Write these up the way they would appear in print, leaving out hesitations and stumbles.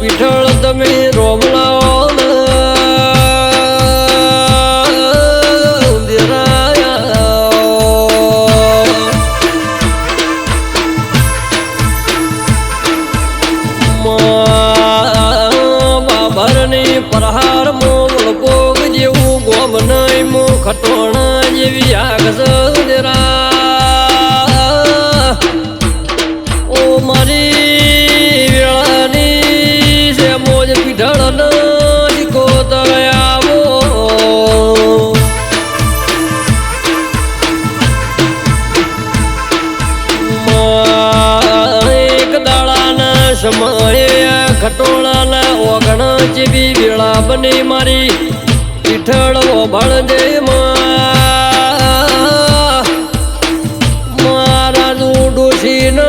પીઠળ તમે રોમલાઓ પ્રહાર મોગ જેવું ગોમ નહીં મો ખટોણા જેવી આગ ઓ મારી વેળાની છે મોજ પીઠળ દીકો તરયાવો એક દાડાના સમયે ખટોળાના ઓગણ જેવી વેળા બની મારી પીઠળ ઓભળ દે મારા ડોશીન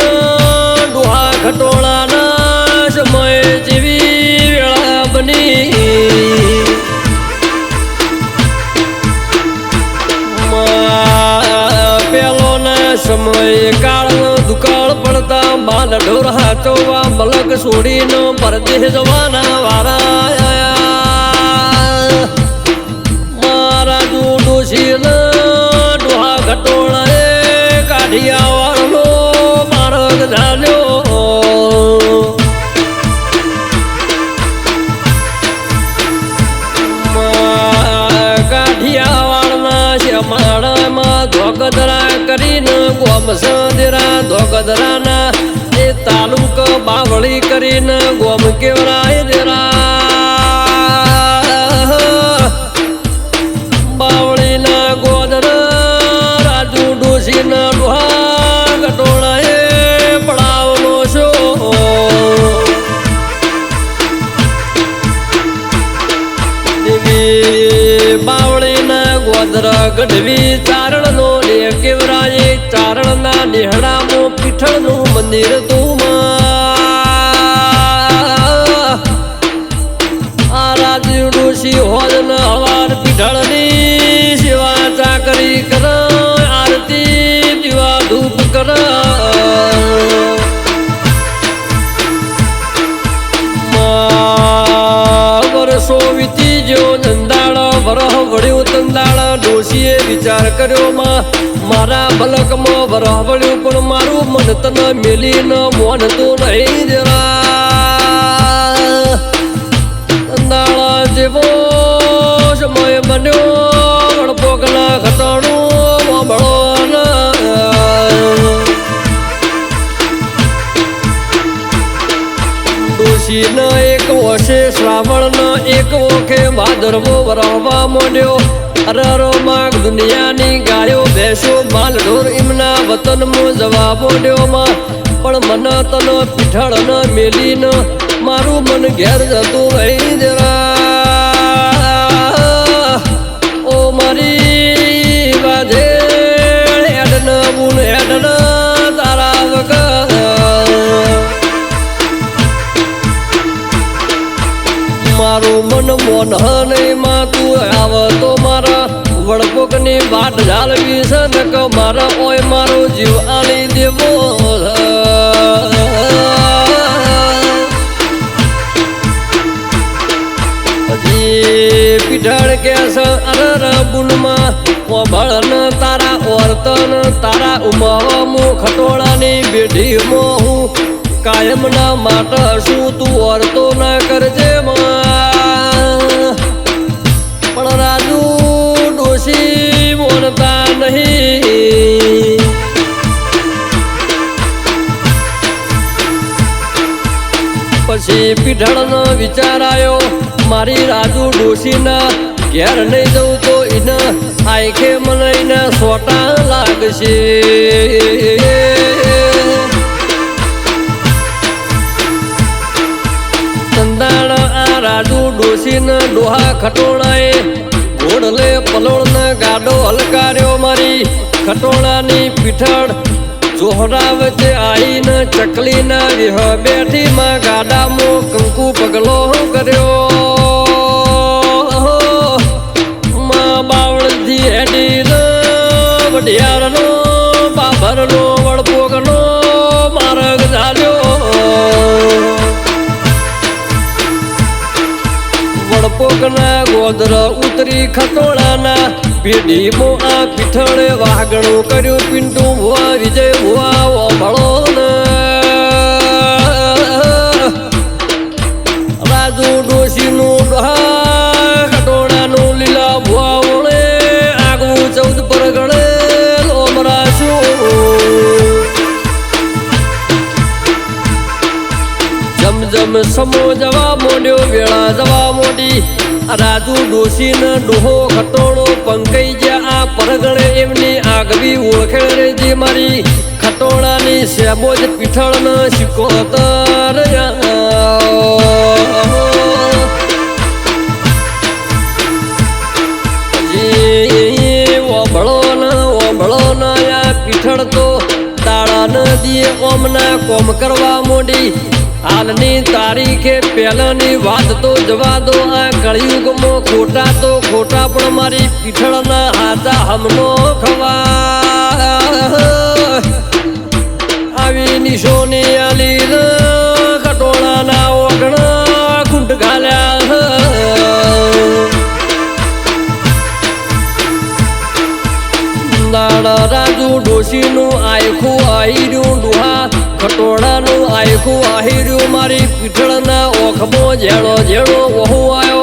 ડોહા ખટોળાના સમય જેવી વેળા બની પેલો ના સમય કાળ દુકાળ પડતા બાલ ઢોર હાચવા મલક છોડીને પરદેશ જવાના વારા મારા ડોશીન ડોહા ખટોળાએ કાઢિયાવાળનો માર્ગ ઝાલ્યો કાઢિયાવાળના શમાળામાં ધોગધરા કરીને ગોમ સંદેરા ધોગધરાના એ તાલુક બાવળી કરીને ગોમ કેવરાય દેરા બાવળીના ગોદર રાજુ ડોશીના ડોહા ખટોળાએ પડાવનો શો બાવળીના ગોદર ગઢવી ચારણનો લે કેવરાય ચારણના નેહડામાં પીઠળનું મંદિર તું આ રાજુ ડોશી હોલ હવાર પીઠળની સેવા ચાકરી કર આરતી દીવા ધૂપ કર વર્ષો વીતી જો ધંધાળ વરહ વળ્યું તંદાળ ડોશીએ વિચાર કર્યો મારા ભલકમાં વરહ વળ્યું પણ મારું મન તન મેલીને મોન તો નહીં જરા તંદાળ જેવો સમય બન્યો વણપોકના ખતણું મોબળો ડોશીને એક વર્ષે શ્રાવણનો એક ઓખે ભાદરવો વરહવા માંડ્યો અરરો માગ દુનિયાની ગાયો ભેંસો માલ ઢોર એમના વતનમાં જવા માંડ્યો પણ મન તન પીઠળ ન મેલીન મારું મન ઘેર જતું રહી જરા ઓ મારી વાજે હેડન બુન હેડન તારા વગર મારું મન મોન નહીં માં તું આવ તો મારા વડપોકની વાટ ઝાલવી છે ને કે મારા ઓય મારો જીવ આલી દેવો હજી પીઠળ કે છે અરર બુનમાં ઓભળન તારા ઓરતન તારા ઉમાવા ખટોળાની બેઢીમાં હું કાયમના માટે શું તું ઓરતો ના કરજે પણ રાજુ ડોશી મોનતા નહીં પછી પીઠળનો વિચાર આવ્યો મારી રાજુ ડોશીના ઘેર નહીં જવું તો એને આંખે મને એને સોટા લાગશે સંદાણ આ રાજુ ડોશીને ડોહા ખટોળાએ ઘોડલે પલોળના ગાડો હલકાર્યો મારી ખટોળાની પીઠળ જોહરા વચ્ચે આઈને ચકલીના વિહ બેઠી માં ગાડામાં કંકુ પગલો કર્યો માં બાવળથી હેડી વઢિયારનો બાભરનો વડપોકનો માર્ગ ઝાલ્યો ઉતરી ખટોળાના પેઢીમો આ પીઠળે વાગણું કર્યું પિન્ટુ ભુવા વિજય ભુવા ઓભળો ને રાજુ ડોશીનું ડોહા ખટોળાનું લીલા ભુવા વળે આગવું 14 પરગણે લોમરાશું જમ સમો જવા મોડ્યો વેળા જવા મોડી રાજુ ડોશીને ડોહો ખટોળો પંકાઈ ગયા આ પરગણે એમની આગવી ઓળખેણ રે જે મારી ખટોળાની સેબોજ પીઠળનો શિકોતર ઓભળો ના આ પીઠળ તો તાળા ન દીએ ઓમના કોમ કરવા મોડી હાલની તારીખે પહેલાની વાત તો જવા દો આ કળિયુગમાં ખોટા તો ખોટા પણ મારી પીઠળના હાથા હમનો ખવા આવી નિશોની આલી ખટોળાના ઓગણા ખૂંટ ઘાલ્યા દાડા રાજુ ડોશીનું આયખું આહીર્યું ડુહા ખટોળાનું આયખું આહીર્યું મારી પીઠળના ઓખમો ઝેડો ઝેડો વહુ આવ્યો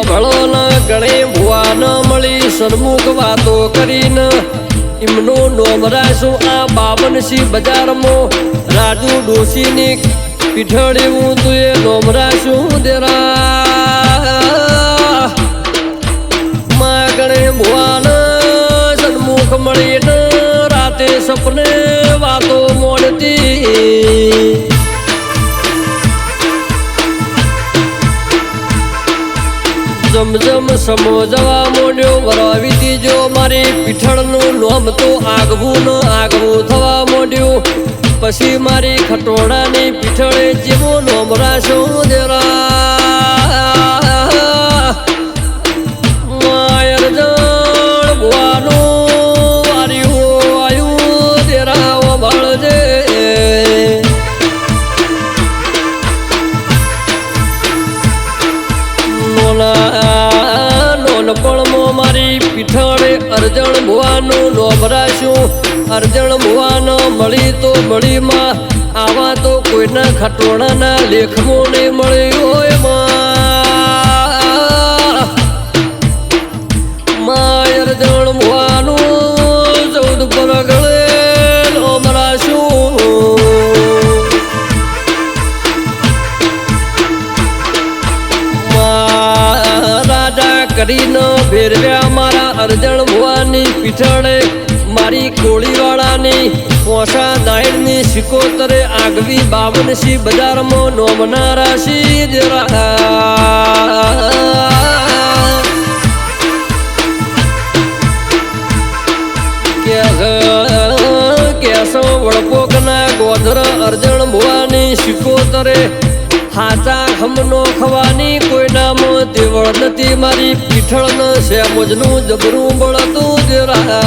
ભળો ન ગણે ભુવા ન મળી સન્મુખ વાતો કરીને એમનું નોમરાશું આ 52 બજારમાં રાજુ ડોશીની પીઠળ એવું તું એ નોમરાશું દેરા માગણે ભુવાન સન્મુખ મળીને રાતે સપને વાતો મોડતી જમ સમો જવા મોડ્યો વરાવી દીજો મારી પીઠળનું નોમ તો આગવું ન આગવું થવા મોડ્યું પછી મારી ખટોળાની પીઠળે જેવો નોમરાશું દેરા માયર જણ ભુવાનું વાર્યું આયું દેરા ઓભાળજે નોનપણમાં મારી પીઠળે અરજણ ભુવાનું નોમરાશું અરજણ ભુવાનો મળી તો મળીમાં આવા તો કોઈના ખટોળાના લેખમો નહીં મળી હોય માં અરજણ ભુવાનું 14 પરગણે નોમરાશું રાજા કરીને ભેરવ્યા મારા અરજણ ભુવાની પીઠળે મારી કોળીવાળાની પોસા દાયણની શિકોતરે આગવી 52 બજારમાં નોમના રાશી દેરા કેસો વડપોકના ગોધર અરજણ ભુવાની શિકોતરે હાચા ખમનો ખવાની કોઈનામાં તેવળ નથી મારી પીઠળનો સેમોજનું જબરું બળતું દેરા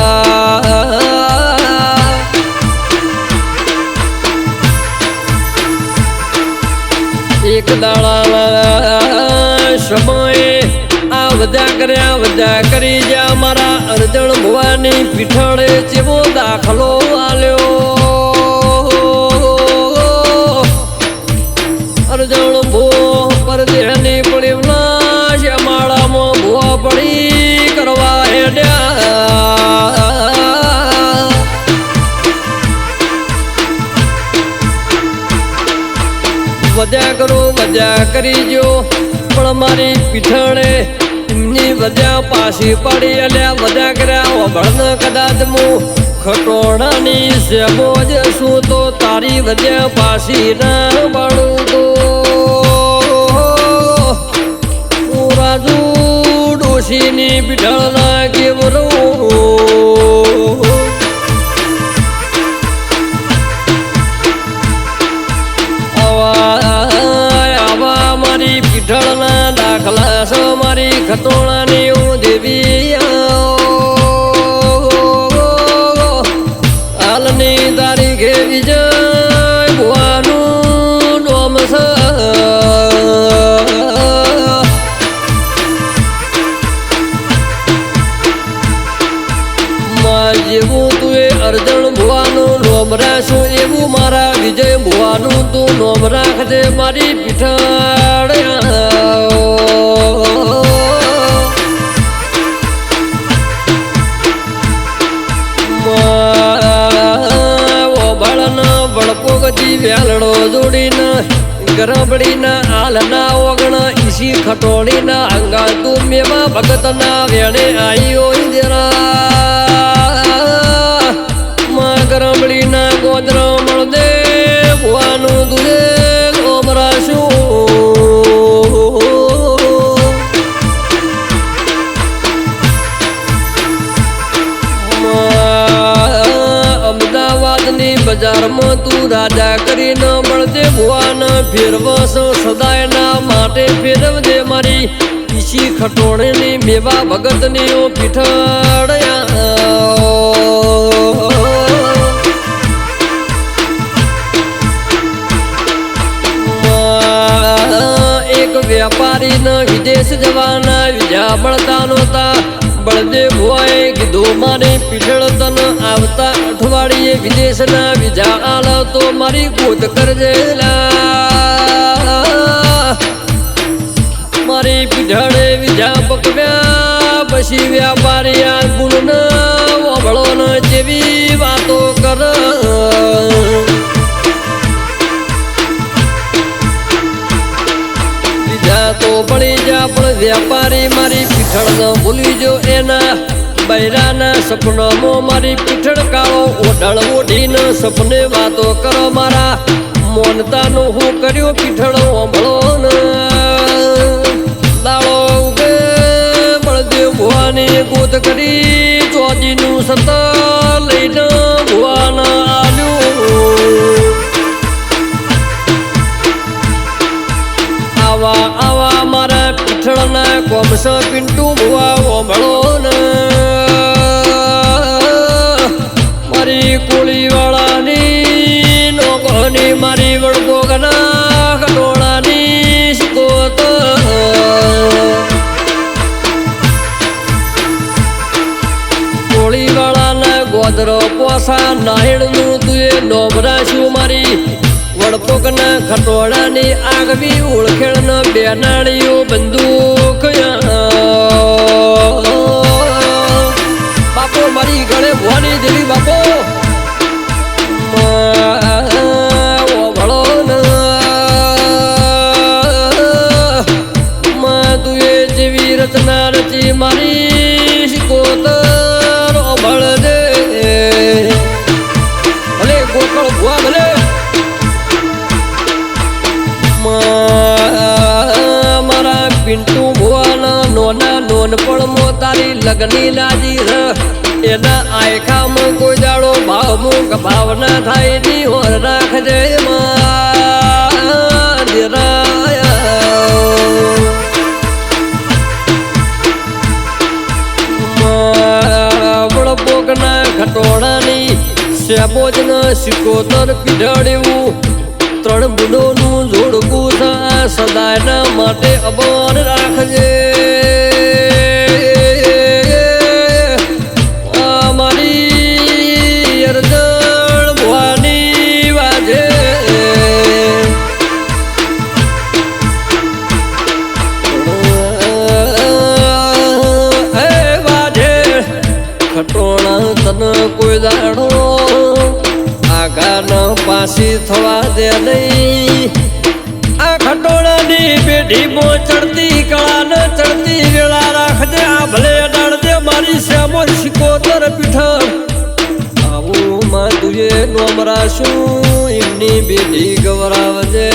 એક દાડા સમયે આ વધ્યા કરી જ્યાં મારા અરજણ ભુવાની પીઠળે જેવો દાખલો આલ્યો અરજણ ભો પર દેહની પડી શ્યામાળામાં ભુવા પડી કરવા હેડ્યા વધ્યા કરી જો પણ મારી પીઠળે એમની વધ્યા પાછી પાડી અલ્યા વધ્યા કર્યા ઓભળને કદાચ હું ખટોળાની સેમોજ શું તો તારી વધ્યા પાછી ના પાડું તો રાજુ ડોશીની પીઠળના કેવરું આવા મારી પીઠળના દાખલા છો મારી ખટોળાની દેવી આ જેવું તું એ અર્જણ ભુવાનું નોમ રાશું એવું મારા વિજય ભુવાનું તું નોમ રાખજે મારી પીઠળ વળપોગતી વેલડો જોડીને ગરબડીના આલના ઓગણ ઈસી ખટોળીના અંગા તું મેવા ભગતના વેણે આઈઓ માં ગરબડીના ગોદર મળદે ભુવાનું દુરે ઓમરાશું અમદાવાદની બજારમાં તું રાજા કરીને મળજે ભુવાન ફેરવસ સદાયના માટે ફેરવજે મારી ઈસી ખટોળીની મેવા ભગતની ઓ પીઠળ એક વેપારીને વિદેશ જવાના વિજા મળતા નહોતા બળદે ભુવાએ કીધું મારી પીઠળ તન આવતા અઠવાડિયે વિદેશના વિજા આલ તો મારી ગોત કરજે મારી પીઠળે વિજા પકવ્યા પછી વ્યાપારી આ ગુણ ઓભળો ન જેવી વાતો કર તો પડી જા પણ વ્યાપારી મારી પીઠળ ન ભૂલી જો એના બૈરાના સપનામાં મારી પીઠળ કાળો ઓઢળ ઓઢીને સપને વાતો કરો મારા મોનતાનો હું કર્યો પીઠળ ઓંભળો ને દાળો ઉગે બળદેવ ભુવાની ગોત કરી ચોજીનું સત લઈને ભુવાના આલ્યું આવા મારા પીઠળના કોમસ પિન્ટુ ભુવા ઓંભળો ને મારી કોળીવાળાની નોકની મારી વડગોગના ખટોળાની શિકોત કોળીવાળાના ગોદર પોસા નાહિણનું તું એ નોમ રાખ્યું મારી વડપોકના ખટોળાની આગવી ઓળખેણ બેનાળીઓ બંદૂક બાપો મારી ગળે ભવાની દેવી બાપો ઓભળો તું એ જેવી રચના રચી મારી શિકોતર ઓભળ દે ભલે ગોકળ ભુવા ભલે મારા પિન્ટુ ભુવાના નોના નોનપણમાં તારી લગની લાજી એના આયખામાં કોઈ દાડો ભાવમુખ ભાવના થાય ની હોર રાખજે વડપોકના ખટોળાની સેબોજન સિકોતર પીઢળ્યું ત્રણ બુડોનું જોડકું થા સદાયના માટે અબોર રાખજે મારી અરજણ ભવાની વાજે વાજે ખટોળા તન કોઈ દાડો આગળ પાછી થવા દે નહીં આ ખટોળાની પેઢીમાં ચડતી કળા ચડતી વેળા રાખજે આ ભલે ડાળજે મારી શ્યામોર શિકોતર પીઠળ આવું માં તુએ નોમ રાશું એમની પેઢી ગવરાવજે